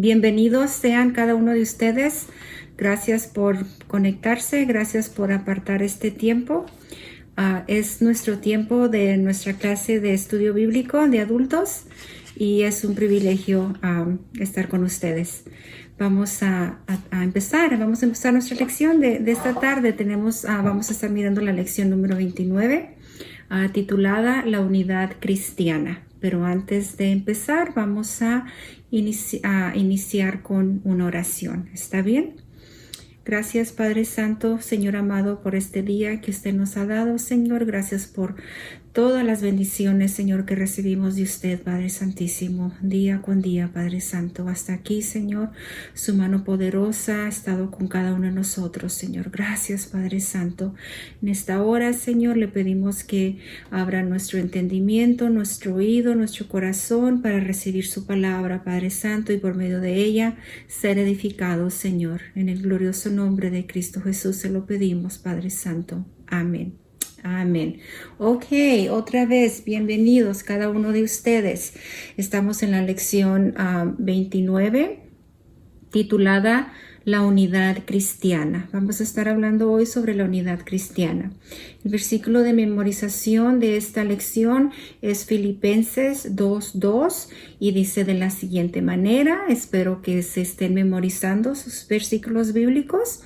Bienvenidos sean cada uno de ustedes. Gracias por conectarse, gracias por apartar este tiempo. Es nuestro tiempo de nuestra clase de estudio bíblico de adultos y es un privilegio estar con ustedes. Vamos a empezar nuestra lección de esta tarde. Vamos a estar mirando la lección número 29, titulada La unidad cristiana. Pero antes de empezar, vamos a iniciar con una oración. ¿Está bien? Gracias, Padre Santo, Señor amado, por este día que usted nos ha dado, Señor. Gracias por todas las bendiciones, Señor, que recibimos de usted, Padre Santísimo, día con día, Padre Santo. Hasta aquí, Señor, su mano poderosa ha estado con cada uno de nosotros, Señor. Gracias, Padre Santo. En esta hora, Señor, le pedimos que abra nuestro entendimiento, nuestro oído, nuestro corazón para recibir su palabra, Padre Santo, y por medio de ella ser edificados, Señor. En el glorioso nombre de Cristo Jesús se lo pedimos, Padre Santo. Amén. Amén. Ok, otra vez, bienvenidos cada uno de ustedes. Estamos en la lección 29, titulada La unidad cristiana. Vamos a estar hablando hoy sobre la unidad cristiana. El versículo de memorización de esta lección es Filipenses 2:2 y dice de la siguiente manera, espero que se estén memorizando sus versículos bíblicos.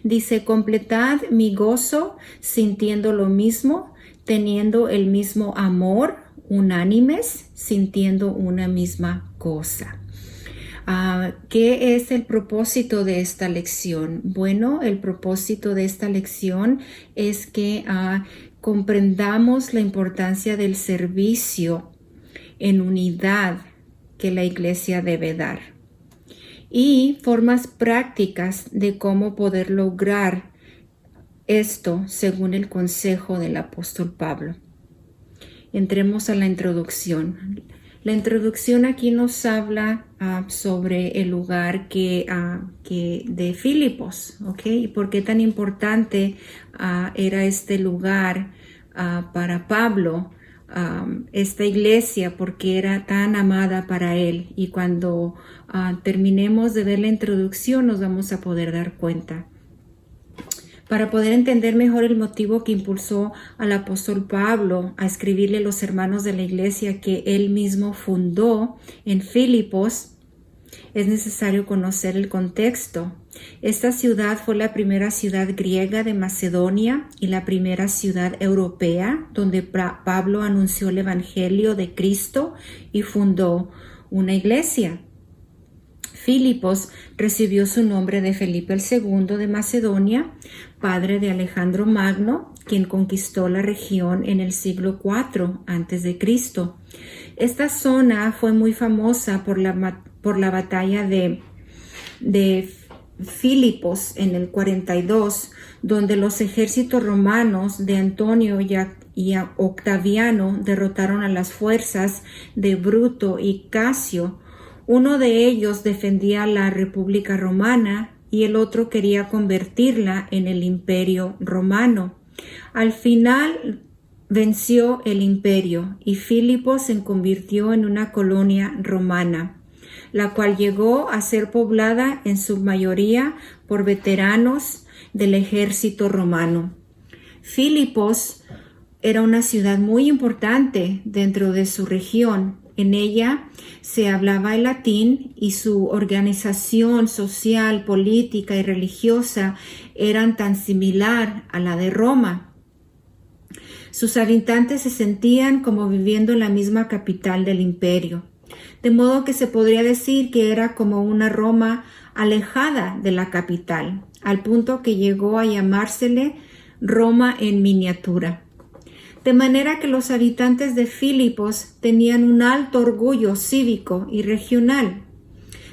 Dice: completad mi gozo sintiendo lo mismo, teniendo el mismo amor, unánimes, sintiendo una misma cosa. ¿Qué es el propósito de esta lección? Bueno, el propósito de esta lección es que comprendamos la importancia del servicio en unidad que la iglesia debe dar y formas prácticas de cómo poder lograr esto según el consejo del apóstol Pablo. Entremos a la introducción. La introducción aquí nos habla sobre el lugar de Filipos, ¿ok? Y por qué tan importante era este lugar para Pablo, esta iglesia, porque era tan amada para él. Y cuando terminemos de ver la introducción nos vamos a poder dar cuenta. Para poder entender mejor el motivo que impulsó al apóstol Pablo a escribirle a los hermanos de la iglesia que él mismo fundó en Filipos, es necesario conocer el contexto. Esta ciudad fue la primera ciudad griega de Macedonia y la primera ciudad europea donde Pablo anunció el evangelio de Cristo y fundó una iglesia. Filipos recibió su nombre de Felipe II de Macedonia, padre de Alejandro Magno, quien conquistó la región en el siglo IV a.C. Esta zona fue muy famosa por la batalla de Filipos en el 42, donde los ejércitos romanos de Antonio y Octaviano derrotaron a las fuerzas de Bruto y Casio. Uno de ellos defendía la República Romana y el otro quería convertirla en el Imperio Romano. Al final venció el imperio y Filipos se convirtió en una colonia romana, la cual llegó a ser poblada en su mayoría por veteranos del ejército romano. Filipos era una ciudad muy importante dentro de su región. En ella se hablaba el latín y su organización social, política y religiosa eran tan similar a la de Roma. Sus habitantes se sentían como viviendo en la misma capital del imperio, de modo que se podría decir que era como una Roma alejada de la capital, al punto que llegó a llamársele Roma en miniatura. De manera que los habitantes de Filipos tenían un alto orgullo cívico y regional.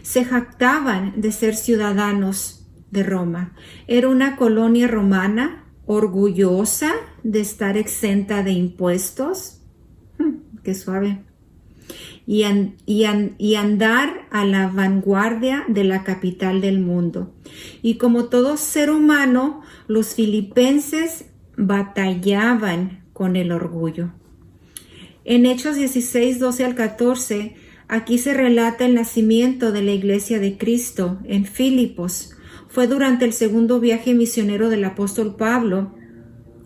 Se jactaban de ser ciudadanos de Roma. Era una colonia romana orgullosa de estar exenta de impuestos. Qué suave. Y andar a la vanguardia de la capital del mundo. Y como todo ser humano, los filipenses batallaban con el orgullo. En Hechos 16, 12 al 14 aquí se relata el nacimiento de la Iglesia de Cristo en Filipos. Fue durante el segundo viaje misionero del apóstol Pablo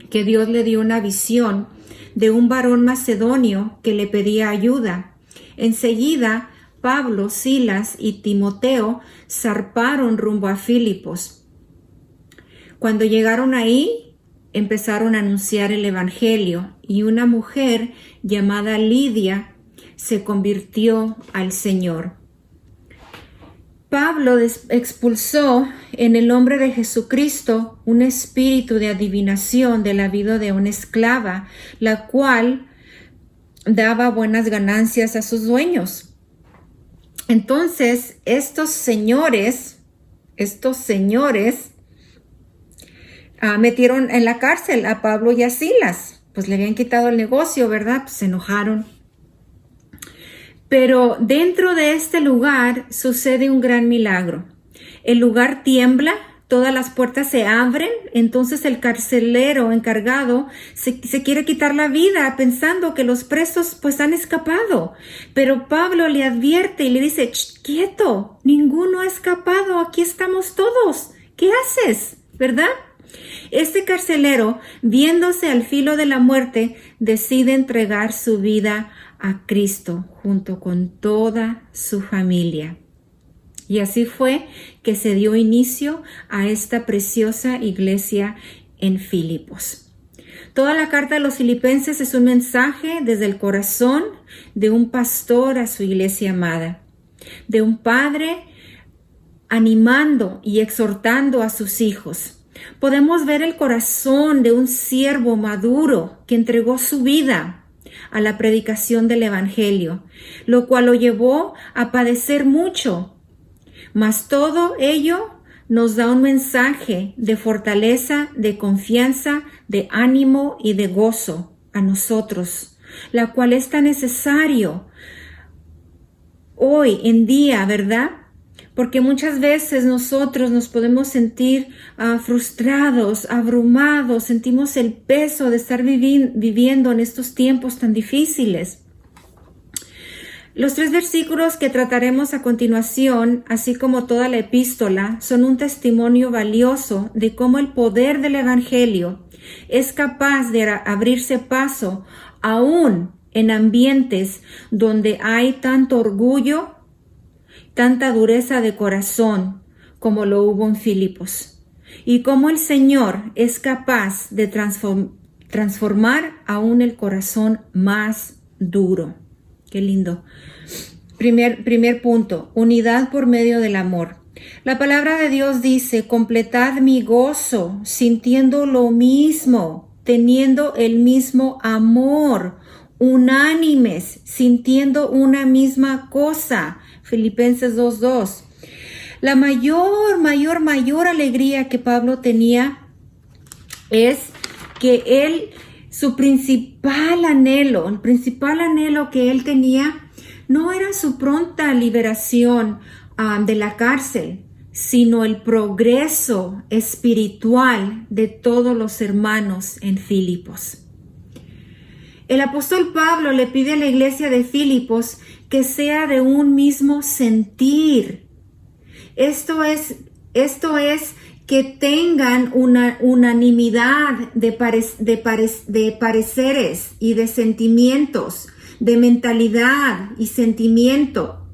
que Dios le dio una visión de un varón macedonio que le pedía ayuda. Enseguida, Pablo, Silas y Timoteo zarparon rumbo a Filipos. Cuando llegaron ahí, empezaron a anunciar el evangelio y una mujer llamada Lidia se convirtió al Señor. Pablo expulsó en el nombre de Jesucristo un espíritu de adivinación de la vida de una esclava, la cual daba buenas ganancias a sus dueños. Entonces, estos señores metieron en la cárcel a Pablo y a Silas. Pues le habían quitado el negocio, ¿verdad? Pues se enojaron. Pero dentro de este lugar sucede un gran milagro. El lugar tiembla, todas las puertas se abren, entonces el carcelero encargado se quiere quitar la vida pensando que los presos pues han escapado. Pero Pablo le advierte y le dice, quieto, ninguno ha escapado, aquí estamos todos. ¿Qué haces? ¿Verdad? Este carcelero, viéndose al filo de la muerte, decide entregar su vida a Cristo junto con toda su familia. Y así fue que se dio inicio a esta preciosa iglesia en Filipos. Toda la carta de los filipenses es un mensaje desde el corazón de un pastor a su iglesia amada, de un padre animando y exhortando a sus hijos. Podemos ver el corazón de un siervo maduro que entregó su vida a la predicación del evangelio, lo cual lo llevó a padecer mucho. Mas todo ello nos da un mensaje de fortaleza, de confianza, de ánimo y de gozo a nosotros, la cual es tan necesario hoy en día, ¿verdad? Porque muchas veces nosotros nos podemos sentir frustrados, abrumados, sentimos el peso de estar viviendo en estos tiempos tan difíciles. Los 3 versículos que trataremos a continuación, así como toda la epístola, son un testimonio valioso de cómo el poder del evangelio es capaz de abrirse paso aún en ambientes donde hay tanto orgullo, tanta dureza de corazón como lo hubo en Filipos, y cómo el Señor es capaz de transformar aún el corazón más duro. Qué lindo. Primer punto, unidad por medio del amor. La palabra de Dios dice, completad mi gozo, sintiendo lo mismo, teniendo el mismo amor, unánimes, sintiendo una misma cosa. Filipenses 2:2. La mayor alegría que Pablo tenía es que su principal anhelo, el principal anhelo que él tenía no era su pronta liberación de la cárcel, sino el progreso espiritual de todos los hermanos en Filipos. El apóstol Pablo le pide a la iglesia de Filipos que sea de un mismo sentir. Esto es que tengan una unanimidad de pareceres y de sentimientos, de mentalidad y sentimiento.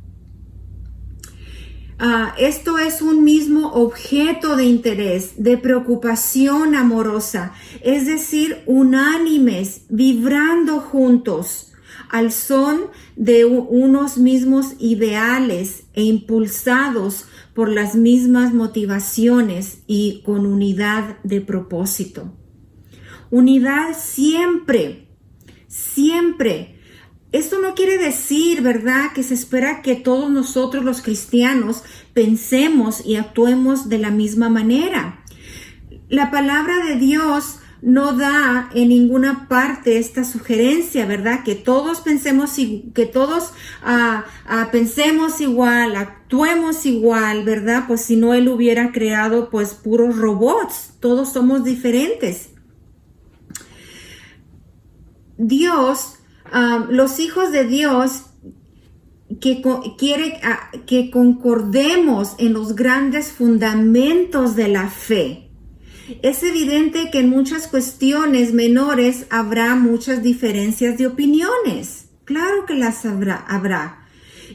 Esto es un mismo objeto de interés, de preocupación amorosa, es decir, unánimes, vibrando juntos al son de unos mismos ideales e impulsados por las mismas motivaciones y con unidad de propósito. Unidad siempre. Esto no quiere decir, ¿verdad?, que se espera que todos nosotros los cristianos pensemos y actuemos de la misma manera. La palabra de Dios no da en ninguna parte esta sugerencia, ¿verdad?, que todos pensemos igual, actuemos igual, ¿verdad? Pues si no, Él hubiera creado pues puros robots. Todos somos diferentes. Dios, los hijos de Dios quiere que concordemos en los grandes fundamentos de la fe. Es evidente que en muchas cuestiones menores habrá muchas diferencias de opiniones. Claro que las habrá.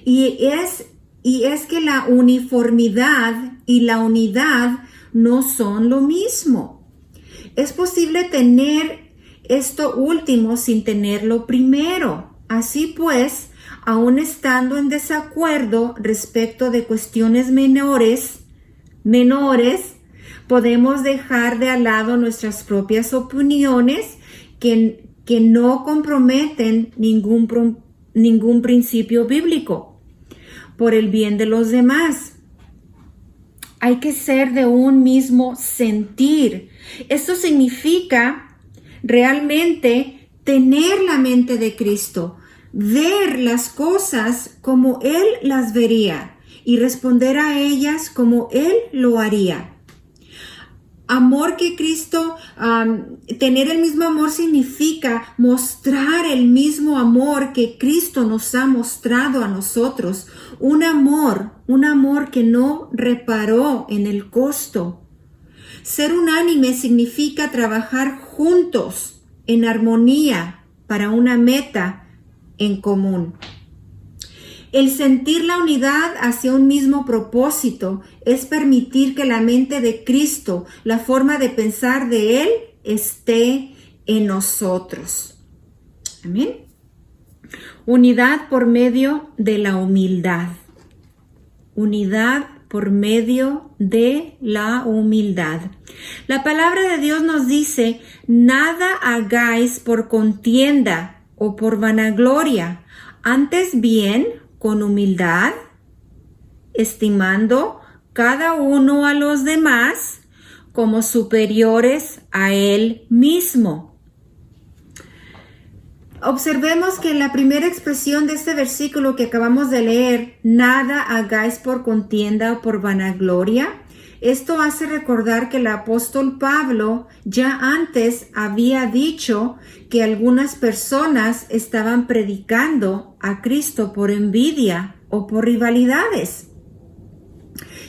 Y es que la uniformidad y la unidad no son lo mismo. Es posible tener esto último sin tener lo primero. Así pues, aun estando en desacuerdo respecto de cuestiones menores, podemos dejar de lado nuestras propias opiniones que no comprometen ningún principio bíblico por el bien de los demás. Hay que ser de un mismo sentir. Esto significa realmente tener la mente de Cristo, ver las cosas como Él las vería y responder a ellas como Él lo haría. Amor que Cristo, tener el mismo amor significa mostrar el mismo amor que Cristo nos ha mostrado a nosotros. Un amor que no reparó en el costo. Ser unánime significa trabajar juntos en armonía para una meta en común. El sentir la unidad hacia un mismo propósito es permitir que la mente de Cristo, la forma de pensar de Él, esté en nosotros. Amén. Unidad por medio de la humildad. Unidad por medio de la humildad. La palabra de Dios nos dice, nada hagáis por contienda o por vanagloria, antes bien con humildad, estimando cada uno a los demás como superiores a él mismo. Observemos que en la primera expresión de este versículo que acabamos de leer, nada hagáis por contienda o por vanagloria, esto hace recordar que el apóstol Pablo ya antes había dicho que algunas personas estaban predicando a Cristo por envidia o por rivalidades.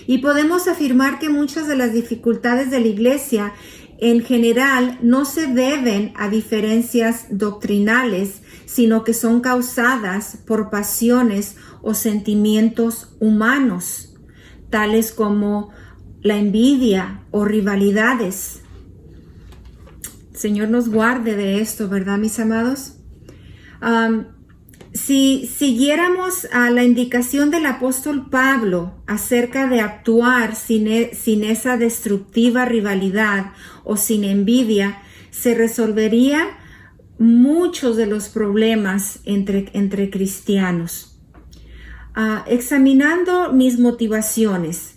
Y podemos afirmar que muchas de las dificultades de la iglesia en general no se deben a diferencias doctrinales, sino que son causadas por pasiones o sentimientos humanos, tales como la envidia o rivalidades. Señor nos guarde de esto, ¿verdad, mis amados? Si siguiéramos a la indicación del apóstol Pablo acerca de actuar sin esa destructiva rivalidad o sin envidia, se resolvería muchos de los problemas entre cristianos. Examinando mis motivaciones,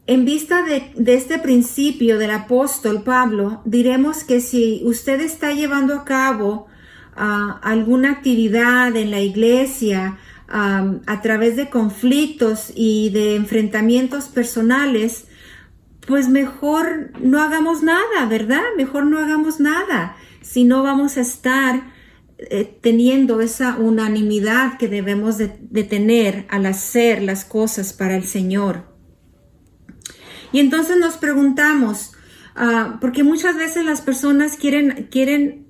en vista de este principio del apóstol Pablo, diremos que si usted está llevando a cabo alguna actividad en la iglesia a través de conflictos y de enfrentamientos personales, pues mejor no hagamos nada, ¿verdad? Mejor no hagamos nada, si no vamos a estar teniendo esa unanimidad que debemos de tener al hacer las cosas para el Señor. Y entonces nos preguntamos, porque muchas veces las personas quieren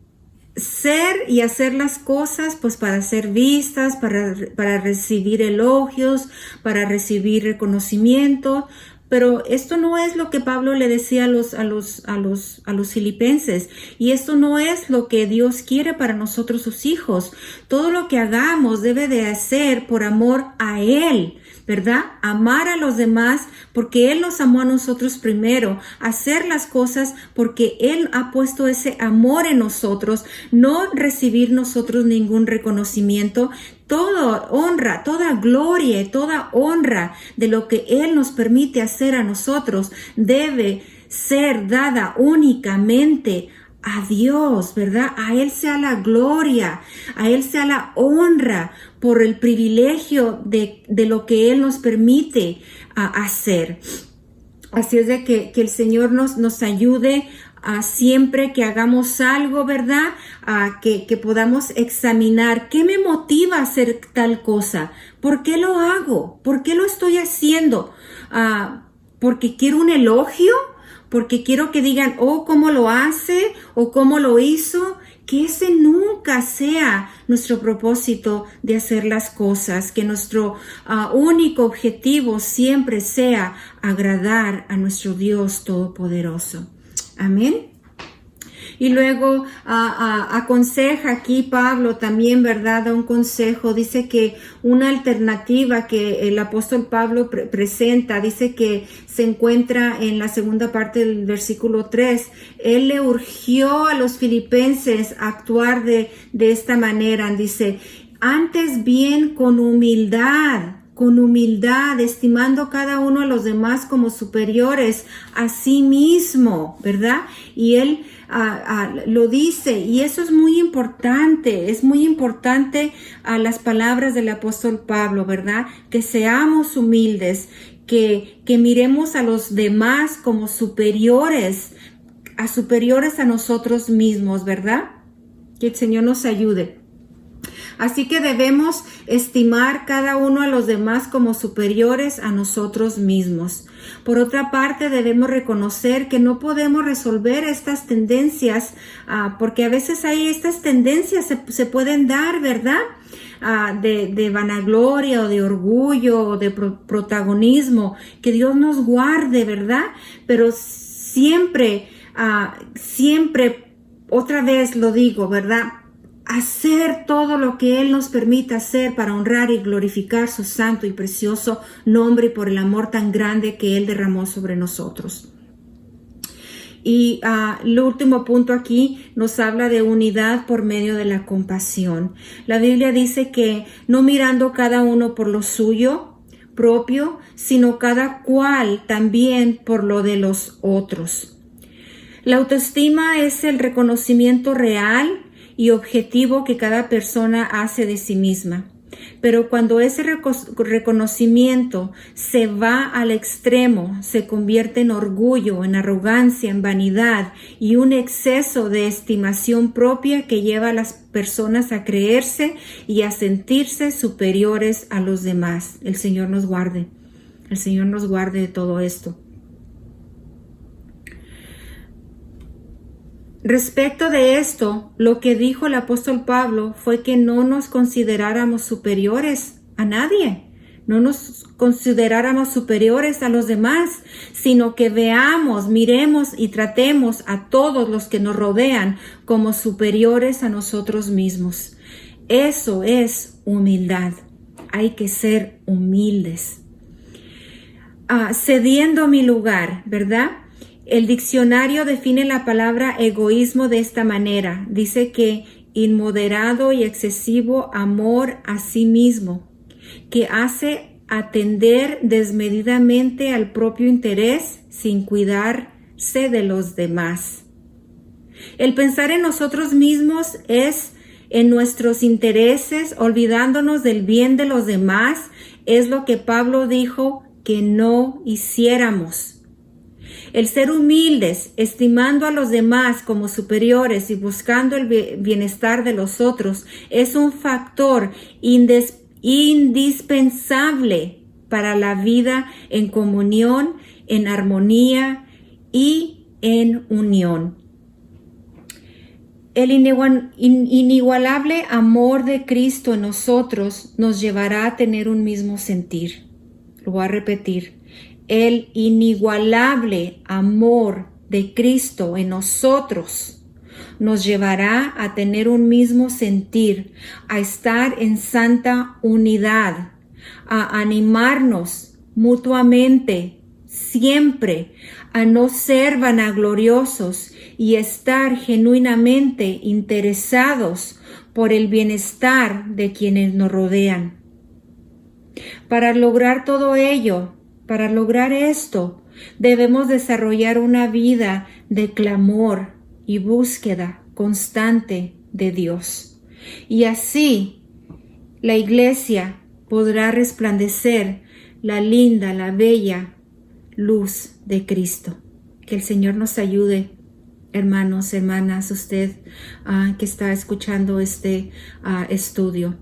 ser y hacer las cosas pues para ser vistas, para recibir elogios, para recibir reconocimiento, pero esto no es lo que Pablo le decía a los filipenses, y esto no es lo que Dios quiere para nosotros sus hijos. Todo lo que hagamos debe de hacer por amor a Él, ¿verdad? Amar a los demás porque Él nos amó a nosotros primero, hacer las cosas porque Él ha puesto ese amor en nosotros, no recibir nosotros ningún reconocimiento. Toda honra, toda gloria y toda honra de lo que Él nos permite hacer a nosotros debe ser dada únicamente a Dios, ¿verdad? A Él sea la gloria, a Él sea la honra por el privilegio de lo que Él nos permite hacer. Así es de que el Señor nos ayude siempre que hagamos algo, ¿verdad? Que podamos examinar qué me motiva a hacer tal cosa. ¿Por qué lo hago? ¿Por qué lo estoy haciendo? ¿Porque quiero un elogio? ¿Porque quiero que digan, oh, cómo lo hace o cómo lo hizo? Que ese nunca sea nuestro propósito de hacer las cosas, que nuestro único objetivo siempre sea agradar a nuestro Dios Todopoderoso. Amén. Y luego aconseja aquí Pablo también, ¿verdad? Da un consejo, dice que una alternativa que el apóstol Pablo presenta, dice que se encuentra en la segunda parte del versículo 3. Él le urgió a los filipenses a actuar de esta manera. Dice, antes bien con humildad, estimando cada uno a los demás como superiores a sí mismo, ¿verdad? Y él lo dice, y eso es muy importante a las palabras del apóstol Pablo, ¿verdad? Que seamos humildes, que miremos a los demás como superiores a nosotros mismos, ¿verdad? Que el Señor nos ayude. Así que debemos estimar cada uno a los demás como superiores a nosotros mismos. Por otra parte, debemos reconocer que no podemos resolver estas tendencias, porque a veces hay estas tendencias se pueden dar, ¿verdad? De vanagloria o de orgullo o de protagonismo. Que Dios nos guarde, ¿verdad? Pero siempre, otra vez lo digo, ¿verdad? Hacer todo lo que Él nos permita hacer para honrar y glorificar su santo y precioso nombre y por el amor tan grande que Él derramó sobre nosotros. Y el último punto aquí nos habla de unidad por medio de la compasión. La Biblia dice que no mirando cada uno por lo suyo propio, sino cada cual también por lo de los otros. La autoestima es el reconocimiento real y objetivo que cada persona hace de sí misma. Pero cuando ese reconocimiento se va al extremo, se convierte en orgullo, en arrogancia, en vanidad y un exceso de estimación propia que lleva a las personas a creerse y a sentirse superiores a los demás. El Señor nos guarde. El Señor nos guarde de todo esto. Respecto de esto, lo que dijo el apóstol Pablo fue que no nos consideráramos superiores a nadie, no nos consideráramos superiores a los demás, sino que veamos, miremos y tratemos a todos los que nos rodean como superiores a nosotros mismos. Eso es humildad. Hay que ser humildes. Cediendo mi lugar, ¿verdad? El diccionario define la palabra egoísmo de esta manera. Dice que inmoderado y excesivo amor a sí mismo, que hace atender desmedidamente al propio interés sin cuidarse de los demás. El pensar en nosotros mismos es en nuestros intereses, olvidándonos del bien de los demás, es lo que Pablo dijo que no hiciéramos. El ser humildes, estimando a los demás como superiores y buscando el bienestar de los otros, es un factor indispensable para la vida en comunión, en armonía y en unión. El inigualable amor de Cristo en nosotros nos llevará a tener un mismo sentir. Lo voy a repetir. El inigualable amor de Cristo en nosotros nos llevará a tener un mismo sentir, a estar en santa unidad, a animarnos mutuamente, siempre, a no ser vanagloriosos y estar genuinamente interesados por el bienestar de quienes nos rodean. Para lograr todo ello, para lograr esto, debemos desarrollar una vida de clamor y búsqueda constante de Dios. Y así la iglesia podrá resplandecer la linda, la bella luz de Cristo. Que el Señor nos ayude hermanos, hermanas, usted que está escuchando este estudio.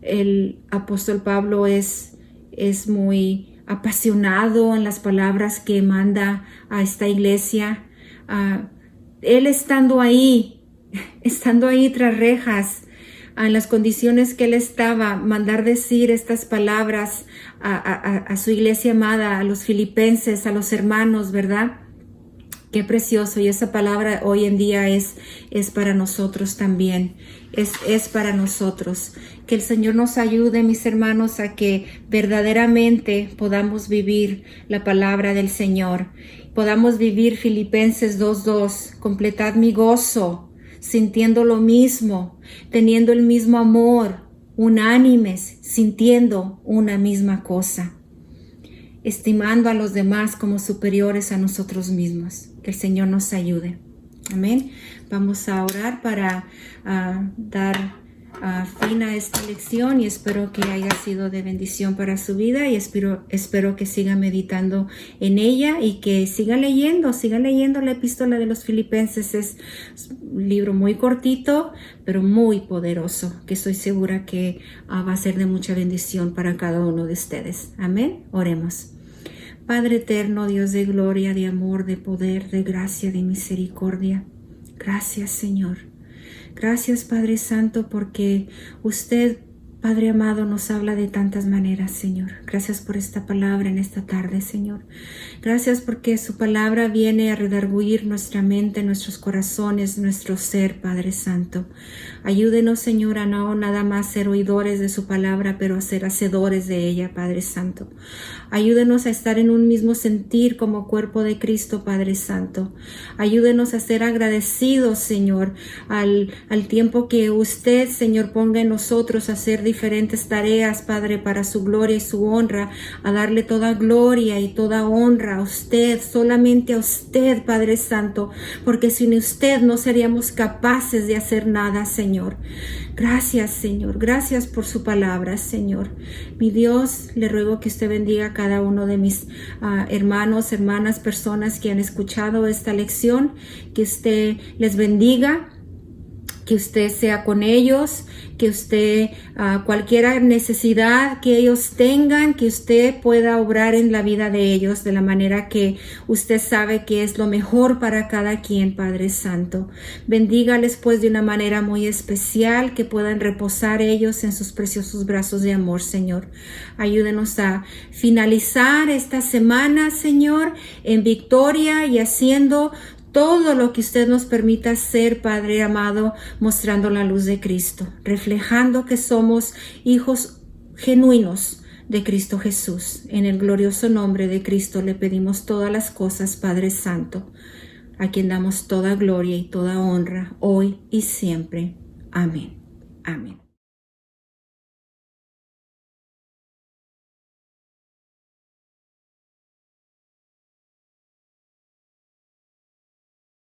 El apóstol Pablo es muy apasionado en las palabras que manda a esta iglesia. Él estando ahí tras rejas, en las condiciones que él estaba, mandar decir estas palabras a su iglesia amada, a los filipenses, a los hermanos, ¿verdad? Qué precioso. Y esa palabra hoy en día es para nosotros también. Es para nosotros. Que el Señor nos ayude, mis hermanos, a que verdaderamente podamos vivir la palabra del Señor. Podamos vivir Filipenses 2:2. Completad mi gozo, sintiendo lo mismo, teniendo el mismo amor, unánimes, sintiendo una misma cosa, estimando a los demás como superiores a nosotros mismos. Que el Señor nos ayude. Amén. Vamos a orar para dar fin a esta lección y espero que haya sido de bendición para su vida y espero que siga meditando en ella y que siga leyendo la epístola de los Filipenses. Es un libro muy cortito, pero muy poderoso, que estoy segura que va a ser de mucha bendición para cada uno de ustedes. Amén. Oremos. Padre eterno, Dios de gloria, de amor, de poder, de gracia, de misericordia. Gracias, Señor. Gracias, Padre Santo, porque usted, Padre amado, nos habla de tantas maneras, Señor. Gracias por esta palabra en esta tarde, Señor. Gracias porque su palabra viene a redarguir nuestra mente, nuestros corazones, nuestro ser, Padre Santo. Ayúdenos, Señor, a no nada más ser oidores de su palabra, pero a ser hacedores de ella, Padre Santo. Ayúdenos a estar en un mismo sentir como cuerpo de Cristo, Padre Santo. Ayúdenos a ser agradecidos, Señor, al tiempo que usted, Señor, ponga en nosotros a hacer diferentes tareas, Padre, para su gloria y su honra, a darle toda gloria y toda honra a usted, solamente a usted, Padre Santo, porque sin usted no seríamos capaces de hacer nada, Señor. Gracias, Señor. Gracias por su palabra, Señor. Mi Dios, le ruego que usted bendiga a cada uno de mis hermanos, hermanas, personas que han escuchado esta lección, que usted les bendiga, que usted sea con ellos, que usted, cualquier necesidad que ellos tengan, que usted pueda obrar en la vida de ellos de la manera que usted sabe que es lo mejor para cada quien, Padre Santo. Bendígales pues de una manera muy especial, que puedan reposar ellos en sus preciosos brazos de amor, Señor. Ayúdenos a finalizar esta semana, Señor, en victoria y haciendo todo lo que usted nos permita hacer, Padre amado, mostrando la luz de Cristo, reflejando que somos hijos genuinos de Cristo Jesús. En el glorioso nombre de Cristo le pedimos todas las cosas, Padre Santo, a quien damos toda gloria y toda honra, hoy y siempre. Amén. Amén.